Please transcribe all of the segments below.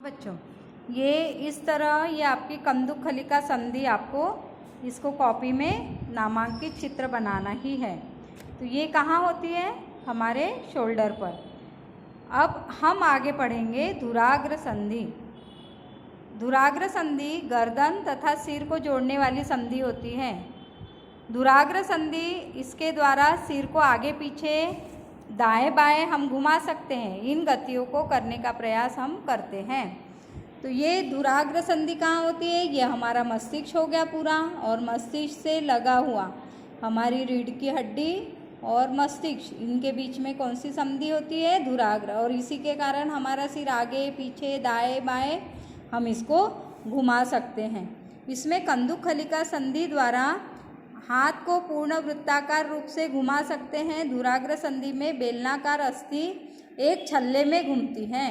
बच्चों, ये इस तरह ये आपकी कंदुक खलिका संधि आपको इसको कॉपी में नामांकित चित्र बनाना ही है। तो ये कहाँ होती है? हमारे शोल्डर पर। अब हम आगे पढ़ेंगे धुराग्र संधि। धुराग्र संधि गर्दन तथा सिर को जोड़ने वाली संधि होती है। धुराग्र संधि इसके द्वारा सिर को आगे पीछे दाएं बाएं हम घुमा सकते हैं। इन गतियों को करने का प्रयास हम करते हैं। तो ये धुराग्र संधि कहाँ होती है? ये हमारा मस्तिष्क हो गया पूरा, और मस्तिष्क से लगा हुआ हमारी रीढ़ की हड्डी और मस्तिष्क, इनके बीच में कौन सी संधि होती है? धुराग्र। और इसी के कारण हमारा सिर आगे पीछे दाएं बाएं हम इसको घुमा सकते हैं। इसमें कंदुक खलिका संधि द्वारा हाथ को पूर्ण वृत्ताकार रूप से घुमा सकते हैं। धुराग्र संधि में बेलनाकार अस्थि एक छल्ले में घूमती है।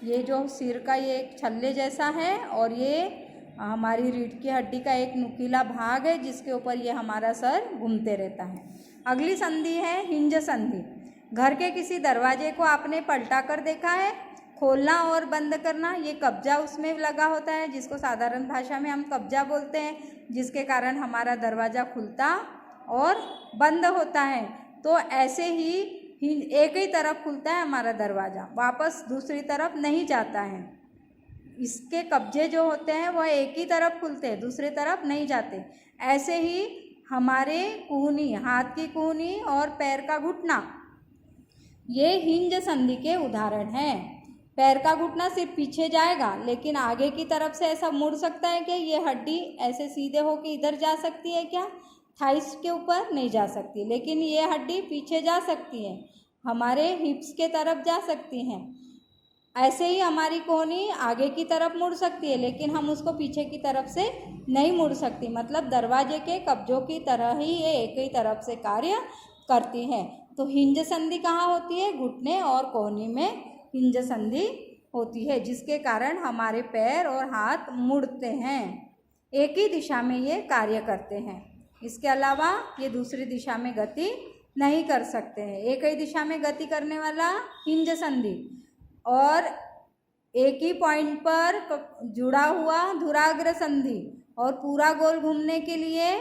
ये जो सिर का ये एक छल्ले जैसा है, और ये हमारी रीढ़ की हड्डी का एक नुकीला भाग है जिसके ऊपर ये हमारा सर घूमते रहता है। अगली संधि है हिंज संधि। घर के किसी दरवाजे को आपने पलटा कर देखा है? खोलना और बंद करना, ये कब्जा उसमें लगा होता है, जिसको साधारण भाषा में हम कब्जा बोलते हैं, जिसके कारण हमारा दरवाज़ा खुलता और बंद होता है। तो ऐसे ही एक ही तरफ खुलता है हमारा दरवाज़ा, वापस दूसरी तरफ नहीं जाता है। इसके कब्जे जो होते हैं वह एक ही तरफ खुलते हैं, दूसरी तरफ नहीं जाते। ऐसे ही हमारे कूहनी, हाथ की कूहनी और पैर का घुटना, ये हिंज संधि के उदाहरण हैं। पैर का घुटना सिर्फ पीछे जाएगा, लेकिन आगे की तरफ से ऐसा मुड़ सकता है कि ये हड्डी ऐसे सीधे होकर इधर जा सकती है क्या? थाइस के ऊपर नहीं जा सकती, लेकिन ये हड्डी पीछे जा सकती है, हमारे हिप्स के तरफ जा सकती हैं। ऐसे ही हमारी कोहनी आगे की तरफ मुड़ सकती है, लेकिन हम उसको पीछे की तरफ से नहीं मुड़ सकती। मतलब दरवाजे के कब्जों की तरह ही ये एक ही तरफ से कार्य करती है। तो हिंज संधि कहाँ होती है? घुटने और कोहनी में हिंज संधि होती है, जिसके कारण हमारे पैर और हाथ मुड़ते हैं, एक ही दिशा में ये कार्य करते हैं। इसके अलावा ये दूसरी दिशा में गति नहीं कर सकते हैं। एक ही दिशा में गति करने वाला हिंज संधि, और एक ही पॉइंट पर जुड़ा हुआ धुराग्र संधि, और पूरा गोल घूमने के लिए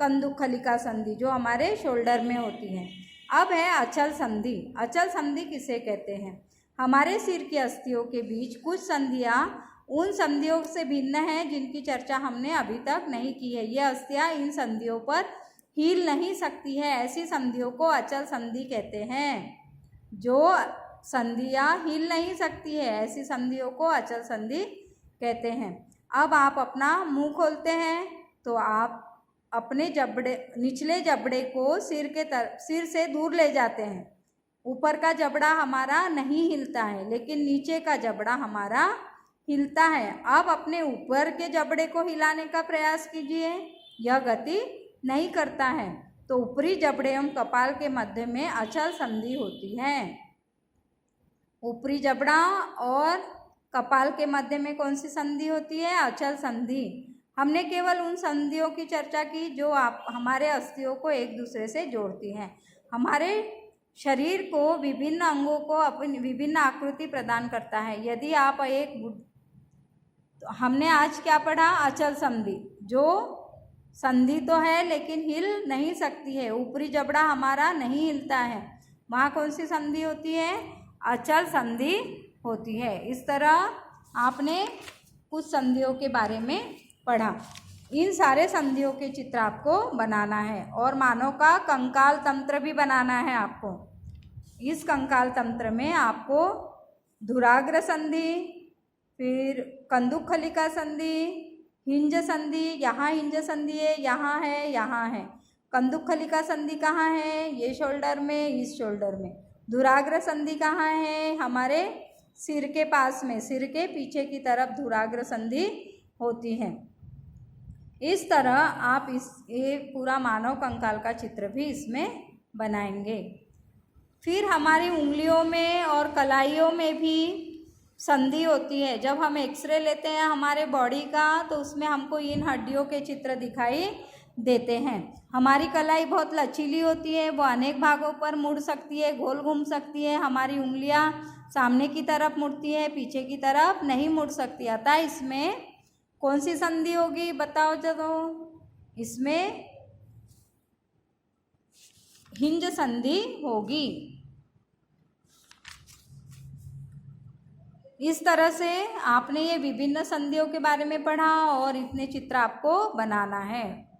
कंदुक खलिका संधि जो हमारे शोल्डर में होती है। अब है अचल संधि। अचल संधि किसे कहते हैं? हमारे सिर की अस्थियों के बीच कुछ संधियाँ उन संधियों से भिन्न हैं जिनकी चर्चा हमने अभी तक नहीं की है। ये अस्थियाँ इन संधियों पर हिल नहीं सकती है, ऐसी संधियों को अचल संधि कहते हैं। जो संधियाँ हिल नहीं सकती है, ऐसी संधियों को अचल संधि कहते हैं। अब आप अपना मुंह खोलते हैं तो आप अपने निचले जबड़े को सिर से दूर ले जाते हैं। ऊपर का जबड़ा हमारा नहीं हिलता है, लेकिन नीचे का जबड़ा हमारा हिलता है। अब अपने ऊपर के जबड़े को हिलाने का प्रयास कीजिए, यह गति नहीं करता है। तो ऊपरी जबड़े एवं कपाल के मध्य में अचल संधि होती है। ऊपरी जबड़ा और कपाल के मध्य में कौन सी संधि होती है? अचल संधि। हमने केवल उन संधियों की चर्चा की जो हमारे अस्थियों को एक दूसरे से जोड़ती हैं। हमारे शरीर को विभिन्न अंगों को अपनी विभिन्न आकृति प्रदान करता है। यदि आप तो हमने आज क्या पढ़ा? अचल संधि, जो संधि तो है लेकिन हिल नहीं सकती है, ऊपरी जबड़ा हमारा नहीं हिलता है, वहाँ कौन सी संधि होती है? अचल संधि होती है। इस तरह आपने कुछ संधियों के बारे में पढ़ा। इन सारे संधियों के चित्र आपको बनाना है, और मानव का कंकाल तंत्र भी बनाना है आपको। इस कंकाल तंत्र में आपको धुराग्र संधि, फिर कंदुक खलिका संधि, हिंज संधि, यहाँ हिंज संधि है, यहाँ है, यहाँ है। कंदुक खलिका संधि कहाँ है? ये शोल्डर में, इस शोल्डर में। धुराग्र संधि कहाँ है? हमारे सिर के पास में, सिर के पीछे की तरफ धुराग्र संधि होती है। इस तरह आप ये पूरा मानव कंकाल का चित्र भी इसमें बनाएंगे। फिर हमारी उंगलियों में और कलाइयों में भी संधि होती है। जब हम एक्सरे लेते हैं हमारे बॉडी का, तो उसमें हमको इन हड्डियों के चित्र दिखाई देते हैं। हमारी कलाई बहुत लचीली होती है, वो अनेक भागों पर मुड़ सकती है, गोल घूम सकती है। हमारी उंगलियां सामने की तरफ मुड़ती है, पीछे की तरफ नहीं मुड़ सकती। अतः इसमें कौन सी संधि होगी बताओ चलो? इसमें हिंज संधि होगी। इस तरह से आपने ये विभिन्न संधियों के बारे में पढ़ा और इतने चित्र आपको बनाना है।